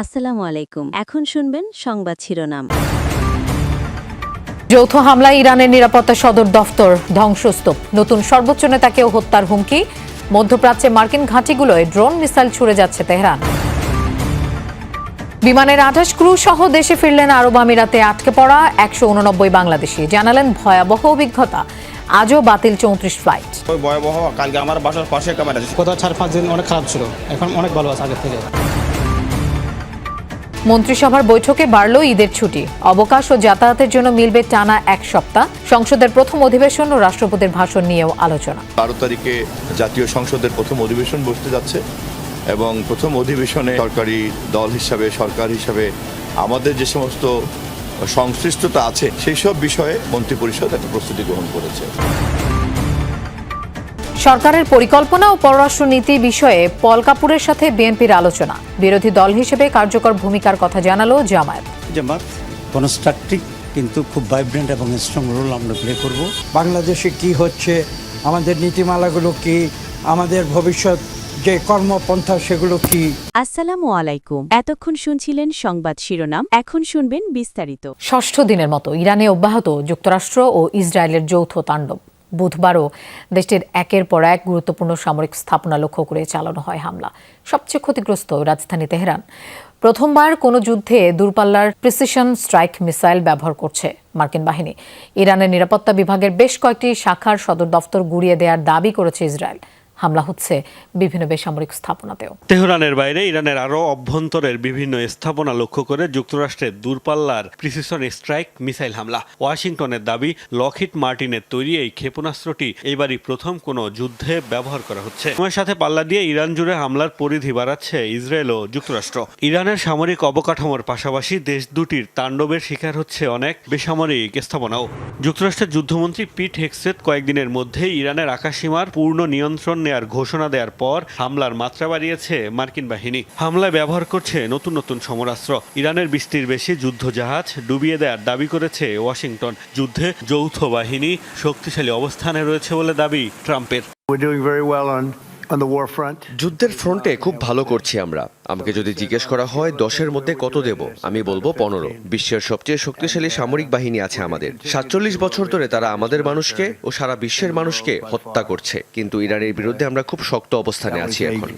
আসসালামু আলাইকুম। এখন শুনবেন সংবাদ শিরোনাম। যৌথ হামলায় ইরানের নিরাপত্তা সদর দফতর ধ্বংসস্তূপ, নতুন সর্বোচ্চ নেতাকেও হত্যার হুমকি। মধ্যপ্রাচ্যে মার্কিন ঘাঁটিগুলোয় ড্রোন মিসাইল ছুড়ে যাচ্ছে তেহরান। বিমানের 28 ক্রু সহ দেশে ফিরলেন আরব আমিরাতে আটকে পড়া 189 বাংলাদেশি, জানালেন ভয়াবহ অভিজ্ঞতা। আজও বাতিল 34 ফ্লাইট। ভয়াবহ। কালকে আমার বাসার পাশে ক্যামেরা আছে। গত 4-5 দিন অনেক খারাপ ছিল, এখন অনেক ভালো আছে আগের থেকে। মন্ত্রিসভার বৈঠকে বাড়ল ঈদের ছুটি, অবকাশ ও যাতায়াতের জন্য মিলবে টানা 1 সপ্তাহ। সংসদের প্রথম অধিবেশন ও রাষ্ট্রপতির ভাষণ নিয়েও আলোচনা। 12 তারিখে জাতীয় সংসদের প্রথম অধিবেশন বসতে যাচ্ছে এবং প্রথম অধিবেশনে সরকারি দল হিসাবে, সরকার হিসাবে আমাদের যে সমস্ত সংশ্লিষ্টতা আছে সেই সব বিষয়ে মন্ত্রিপরিষদ একটা প্রস্তুতি গ্রহণ করেছে। সরকারের পরিকল্পনা ও পররাষ্ট্র নীতি বিষয়ে পল কাপুরের সাথে বিএনপির আলোচনা। বিরোধী দল হিসেবে কার্যকর ভূমিকার কথা জানালো জামায়াত। কনস্ট্রাকটিভ কিন্তু খুব ভাইব্রেন্ট এবং স্ট্রং রোল আমরা প্লে করব। বাংলাদেশে কি হচ্ছে, আমাদের নীতিমালাগুলো কি, আমাদের ভবিষ্যৎ যে কর্মপন্থা সেগুলো কি। আসসালামু আলাইকুম। এতক্ষণ শুনছিলেন সংবাদ শিরোনাম, এখন শুনবেন বিস্তারিত। ষষ্ঠ দিনের মতো ইরানে অব্যাহত যুক্তরাষ্ট্র ও ইসরায়েলের যৌথ তাণ্ডব। বুধবারও দেশটির একের পর এক গুরুত্বপূর্ণ সামরিক স্থাপনা লক্ষ্য করে চালানো হয় হামলা। সবচেয়ে ক্ষতিগ্রস্ত রাজধানী তেহরান। প্রথমবার কোনো যুদ্ধে দূরপাল্লার প্রিসিশন স্ট্রাইক মিসাইল ব্যবহার করছে মার্কিন বাহিনী। ইরানের নিরাপত্তা বিভাগের বেশ কয়েকটি শাখার সদর দফতর গুঁড়িয়ে দেওয়ার দাবি করেছে ইসরায়েল। হামলা হচ্ছে বিভিন্ন বেসামরিক স্থাপনাতেও। তেহরানের বাইরে ইরানের আরও অভ্যন্তরের বিভিন্ন স্থাপনা লক্ষ্য করে যুক্তরাষ্ট্রের দূরপাল্লার প্রিসিশন স্ট্রাইক মিসাইল হামলা। ওয়াশিংটনের দাবি, লকহিড মার্টিনের তৈরি এই ক্ষেপণাস্ত্রটি এবারই প্রথম কোনো যুদ্ধে ব্যবহার করা হচ্ছে। সময়ের সাথে পাল্লা দিয়ে ইরান জুড়ে হামলার পরিধি বাড়াচ্ছে ইসরায়েল ও যুক্তরাষ্ট্র। ইরানের সামরিক অবকাঠামোর পাশাপাশি দেশ দুটির তাণ্ডবের শিকার হচ্ছে অনেক বেসামরিক স্থাপনাও। যুক্তরাষ্ট্রের যুদ্ধমন্ত্রী পিট হেগসেথ কয়েকদিনের মধ্যেই ইরানের আকাশসীমার পূর্ণ নিয়ন্ত্রণ নেয়ার ঘোষণা দেওয়ার পর হামলার মাত্রা বাড়িয়েছে মার্কিন বাহিনী। হামলায় ব্যবহার করছে নতুন নতুন সমরাস্ত্র। ইরানের 20টির বেশি যুদ্ধ জাহাজ ডুবিয়ে দেওয়ার দাবি করেছে ওয়াশিংটন। যুদ্ধে যৌথ বাহিনী শক্তিশালী অবস্থানে রয়েছে বলে দাবি ট্রাম্পের। যুদ্ধের ফ্রন্টে খুব ভালো করছি আমরা। আমাকে যদি জিজ্ঞেস করা হয় 10-এর মধ্যে কত দেব, আমি বলবো 15। বিশ্বের সবচেয়ে শক্তিশালী সামরিক বাহিনী আছে আমাদের। 47 বছর ধরে তারা আমাদের মানুষকে ও সারা বিশ্বের মানুষকে হত্যা করছে, কিন্তু ইরানের বিরুদ্ধে আমরা খুব শক্ত অবস্থানে আছি এখন।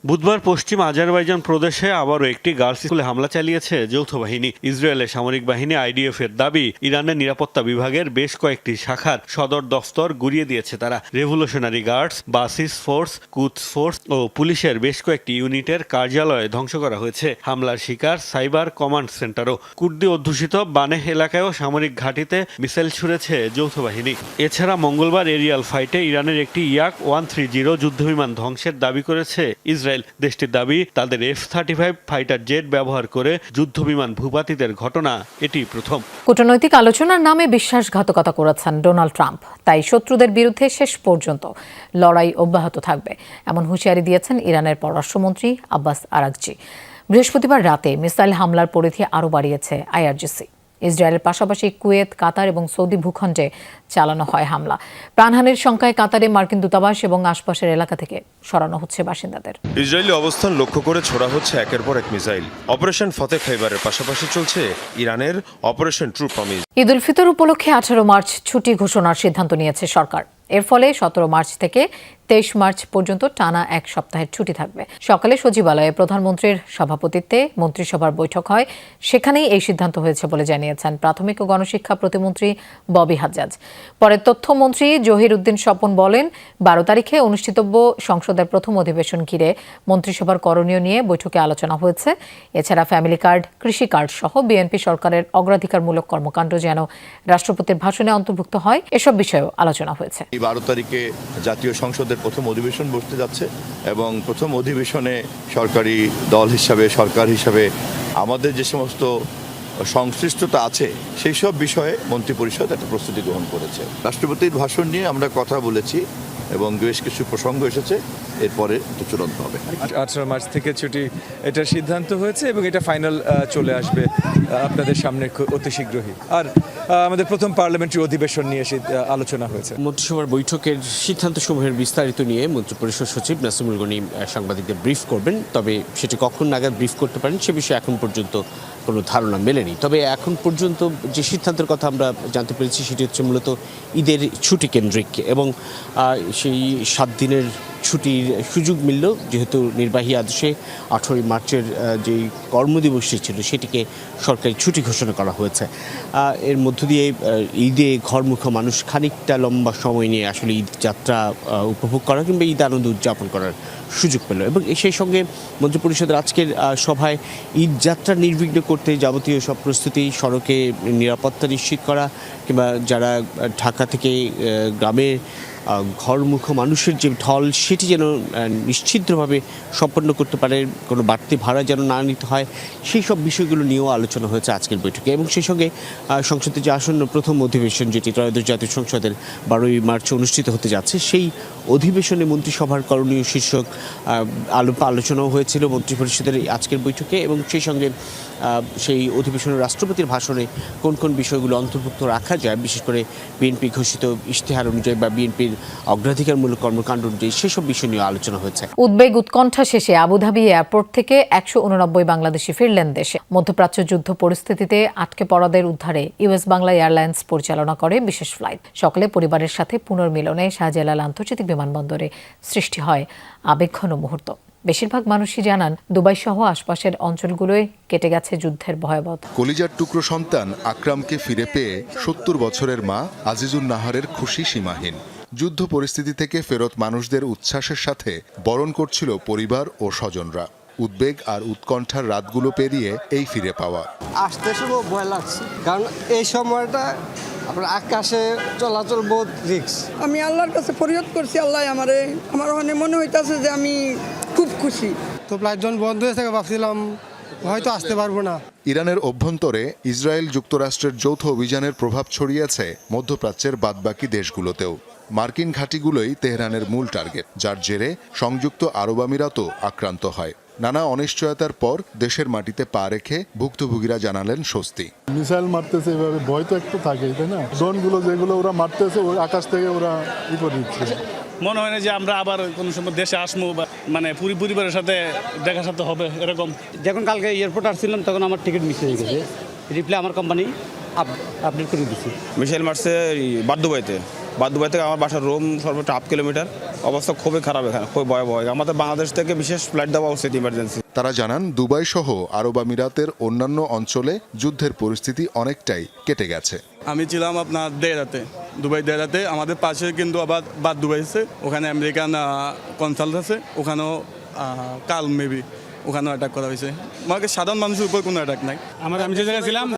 বুধবার পশ্চিম আজারবাইজান প্রদেশে আবারও একটি গার্লস স্কুলে হামলা চালিয়েছে যৌথ বাহিনী। ইসরায়েলের সামরিক বাহিনী আইডিএফ এর দাবি, ইরানের নিরাপত্তা বিভাগের বেশ কয়েকটি শাখার সদর দফতর গুঁড়িয়ে দিয়েছে তারা। রেভলিউশনারি গার্ডস, বাসিস ফোর্স, কুদস ফোর্স ও পুলিশের বেশ কয়েকটি ইউনিটের কার্যালয় ধ্বংস করা হয়েছে। হামলার শিকার সাইবার কমান্ড সেন্টারও। কুর্দি অধ্যুষিত বানেহ এলাকায়ও সামরিক ঘাঁটিতে মিসাইল ছুড়েছে যৌথ বাহিনী। এছাড়া মঙ্গলবার এরিয়াল ফাইটে ইরানের একটি ইয়াক 130 যুদ্ধবিমান ধ্বংসের দাবি করেছে ইসরায়েল। দেশটির দাবি, তাদের F-35 ফাইটার জেট ব্যবহার করে যুদ্ধবিমান ভূপাতিতের ঘটনা এটি প্রথম। কূটনৈতিক আলোচনার নামে বিশ্বাসঘাতকতা করেছেন ডোনাল্ড ট্রাম্প, তাই শত্রুদের বিরুদ্ধে শেষ পর্যন্ত লড়াই অব্যাহত থাকবে, এমন হুঁশিয়ারি দিয়েছেন ইরানের পররাষ্ট্রমন্ত্রী আব্বাস আরাগচি। বৃহস্পতিবার রাতে মিসাইল হামলার পরিধি আরও বাড়িয়েছে আইআরজিসি। ইসরায়েলের পাশাপাশি কুয়েত, কাতার এবং সৌদি ভূখণ্ডে চালানো হয় হামলা। প্রাণহানির সংখ্যায় কাতারে মার্কিন দূতাবাস এবং আশপাশের এলাকা থেকে সরানো হচ্ছে বাসিন্দাদের। ইসরায়েলি অবস্থান লক্ষ্য করে ছোড়া হচ্ছে একের পর এক মিসাইল। অপারেশন ফতে খাইবারের পাশাপাশি চলছে ইরানের operation true promise. Eid ul Fitr উপলক্ষে 18 মার্চ ছুটি ঘোষণার সিদ্ধান্ত নিয়েছে সরকার। এর ফলে 17 মার্চ থেকে 23 মার্চ পর্যন্ত টানা 1 সপ্তাহের ছুটি থাকবে। সকালে সচিবালয়ে প্রধানমন্ত্রীর সভাপতিত্বে মন্ত্রিসভার বৈঠক হয়, সেখানেই এই সিদ্ধান্ত হয়েছে বলে জানিয়েছেন প্রাথমিক ও গণশিক্ষা প্রতিমন্ত্রী ববি হাজ্জাজ। পরে তথ্যমন্ত্রী জহির উদ্দিন স্বপন বলেন, 12 তারিখে অনুষ্ঠিতব্য সংসদের প্রথম অধিবেশন ঘিরে মন্ত্রিসভার করণীয় নিয়ে বৈঠকে আলোচনা হয়েছে। এছাড়া ফ্যামিলি কার্ড, কৃষি কার্ড সহ বিএনপি সরকারের অগ্রাধিকারমূলক কর্মকাণ্ড যেন রাষ্ট্রপতির ভাষণে অন্তর্ভুক্ত হয়, এসব বিষয়েও আলোচনা হয়েছে। 12 তারিখে জাতীয় সংসদের প্রথম অধিবেশন বসতে যাচ্ছে এবং প্রথম অধিবেশনে সরকারি দল হিসাবে, সরকার হিসাবে আমাদের যে সমস্ত সংশ্লিষ্টতা আছে সেই সব বিষয়ে মন্ত্রিপরিষদ একটা প্রস্তুতি গ্রহণ করেছে। রাষ্ট্রপতির ভাষণ নিয়ে আমরা কথা বলেছি এবং বেশ কিছু প্রসঙ্গ এসেছে, এরপরে চূড়ান্ত হবে। 18 মার্চ থেকে ছুটি এটার সিদ্ধান্ত হয়েছে এবং এটা ফাইনাল চলে আসবে আপনাদের সামনে অতি শীঘ্রই। আর আমাদের প্রথম পার্লামেন্টারি অধিবেশন নিয়ে আলোচনা হয়েছে। মন্ত্রিসভার বৈঠকের সিদ্ধান্তসমূহের বিস্তারিত নিয়ে মন্ত্রিপরিষদ সচিব নাসিমুল গনি সাংবাদিকদের ব্রিফ করবেন। তবে সেটি কখন নাগাদ ব্রিফ করতে পারেন সে বিষয়ে এখন পর্যন্ত কোনো ধারণা মেলেনি। তবে এখন পর্যন্ত যে সিদ্ধান্তের কথা আমরা জানতে পেরেছি সেটি হচ্ছে মূলত ঈদের ছুটি কেন্দ্রিক এবং সেই 7 দিনের ছুটির সুযোগ মিলল যেহেতু নির্বাহী আদেশে 18 মার্চের যেই কর্মদিবসটি ছিল সেটিকে সরকারি ছুটি ঘোষণা করা হয়েছে। এর মধ্য দিয়ে ঈদে ঘরমুখো মানুষ খানিকটা লম্বা সময় নিয়ে আসলে ঈদ যাত্রা উপভোগ করা কিংবা ঈদ আনন্দ উদযাপন করার সুযোগ পেল এবং সেই সঙ্গে মন্ত্রিপরিষদের আজকের সভায় ঈদ যাত্রা নির্বিঘ্ন করতে যাবতীয় সব প্রস্তুতি, সড়কে নিরাপত্তা নিশ্চিত করা কিংবা যারা ঢাকা থেকে গ্রামের ঘরমুখো মানুষের যে ঢল সেটি যেন নিশ্চিতভাবে সম্পন্ন করতে পারে, কোনো বাড়তি ভাড়া যেন না নিতে হয়, সেই সব বিষয়গুলো নিয়েও আলোচনা হয়েছে আজকের বৈঠকে। এবং সেই সঙ্গে সংসদের যে আসন্ন প্রথম অধিবেশন যেটি ত্রয়োদশ জাতীয় সংসদের 12ই মার্চ অনুষ্ঠিত হতে যাচ্ছে সেই অধিবেশনে মন্ত্রিসভার করণীয় শীর্ষক আলোচনাও হয়েছিল মন্ত্রিপরিষদের আজকের বৈঠকে এবং সেই সঙ্গে সেই অধিবেশনের রাষ্ট্রপতির ভাষণে কোন কোন বিষয়গুলো অন্তর্ভুক্ত রাখা যায়, বিশেষ করে বিএনপি ঘোষিত ইশতেহার অনুযায়ী বা বিএনপির অগ্রাধিকারমূলক কর্মকাণ্ড অনুযায়ী সেসব বিষয় নিয়ে আলোচনা হয়েছে। উদ্বেগ উৎকণ্ঠা শেষে আবুধাবি এয়ারপোর্ট থেকে 189 বাংলাদেশি ফিরলেন দেশে। মধ্যপ্রাচ্য যুদ্ধ পরিস্থিতিতে আটকে পড়াদের উদ্ধারে ইউএস বাংলা এয়ারলাইন্স পরিচালনা করে বিশেষ ফ্লাইট। সকালে পরিবারের সাথে পুনর্মিলনে শাহজালাল আন্তর্জাতিক বিমানবন্দরে সৃষ্টি হয় আবেগঘন মুহূর্ত। বেশিরভাগ মানুষই জানান দুবাই সহ আশপাশের অঞ্চলগুলোয় কেটে গেছে যুদ্ধের ভয়াবহতা। কলিজার টুকরো সন্তান আকরামকে ফিরে পেয়ে 70 বছরের মা আজিজুন নাহারের খুশি সীমাহীন। যুদ্ধ পরিস্থিতি থেকে ফেরত মানুষদের উচ্ছ্বাসের সাথে বরণ করছিল পরিবার ও স্বজনরা। উদ্বেগ আর উৎকণ্ঠার রাতগুলো পেরিয়ে এই ফিরে পাওয়া। আসতে শুরু ভয় লাগছে, কারণ এই সময়টা আপনার আকাশে চলাচল বহুত রিস্ক। আমি আল্লাহর কাছে ফরিয়াদ করছি, আল্লাহ আমার ওখানে মনে হইতাছে যে আমি খুব খুশি। তো ফ্লাইট যখন বন্ধ হয়ে থাকে ভাবছিলাম হয়তো আসতে পারবো না। ইরানের অভ্যন্তরে ইসরায়েল যুক্তরাষ্ট্রের যৌথ অভিযানের প্রভাব ছড়িয়েছে মধ্যপ্রাচ্যের বাদবাকি দেশগুলোতেও। মার্কিন ঘাঁটিগুলোই তেহরানের মূল টার্গেট, যার জেরে সংযুক্ত আরব আমিরাতও আক্রান্ত হয়। নানা অনিশ্চয়তার পর দেশের মাটিতে পা রেখে ভুক্তভোগীরা জানালেন স্বস্তি। মিসাইল মারতেছে, এভাবে ভয় তো একটু থাকে, তাই না? ড্রোনগুলো যেগুলো ওরা মারতেছে ওই আকাশ থেকে ওরা করে দিচ্ছে। মনে হয় না যে আমরা আবার কোনো সময় দেশে আসবো বা মানে পরিবারের সাথে দেখা সাথে হবে এরকম। যখন কালকে এয়ারপোর্ট আসছিলাম তখন আমার টিকিট মিস হয়ে গেছে, রিপ্লাই আমার কোম্পানি আপডেট করে দিচ্ছি। মিসাইল মারছে বাদুবাই থেকে আমার বাসার রুম সর্বোচ্চ 8 কিলোমিটার। অবস্থা খুবই খারাপ, এখানে খুবই ভয়াবহ। আমাদের বাংলাদেশ থেকে বিশেষ ফ্লাইট দেওয়া উচিত ইমার্জেন্সি। তারা জানান দুবাই সহ আরব আমিরাতের অন্যান্য অঞ্চলে যুদ্ধের পরিস্থিতি অনেকটাই কেটে গেছে। আমি ছিলাম আপনার দেরাতে, দুবাই দেরাতে। আমাদের পাশে কিন্তু আবার বাদ দুবাই আছে, ওখানে আমেরিকান কনসাল্ট আছে, ওখানেও কাল মেবি ওখানেও অ্যাটাক করা হয়েছে। আমাকে সাধারণ মানুষের উপর কোনো অ্যাটাক নাই। আমি যে জায়গায় ছিলাম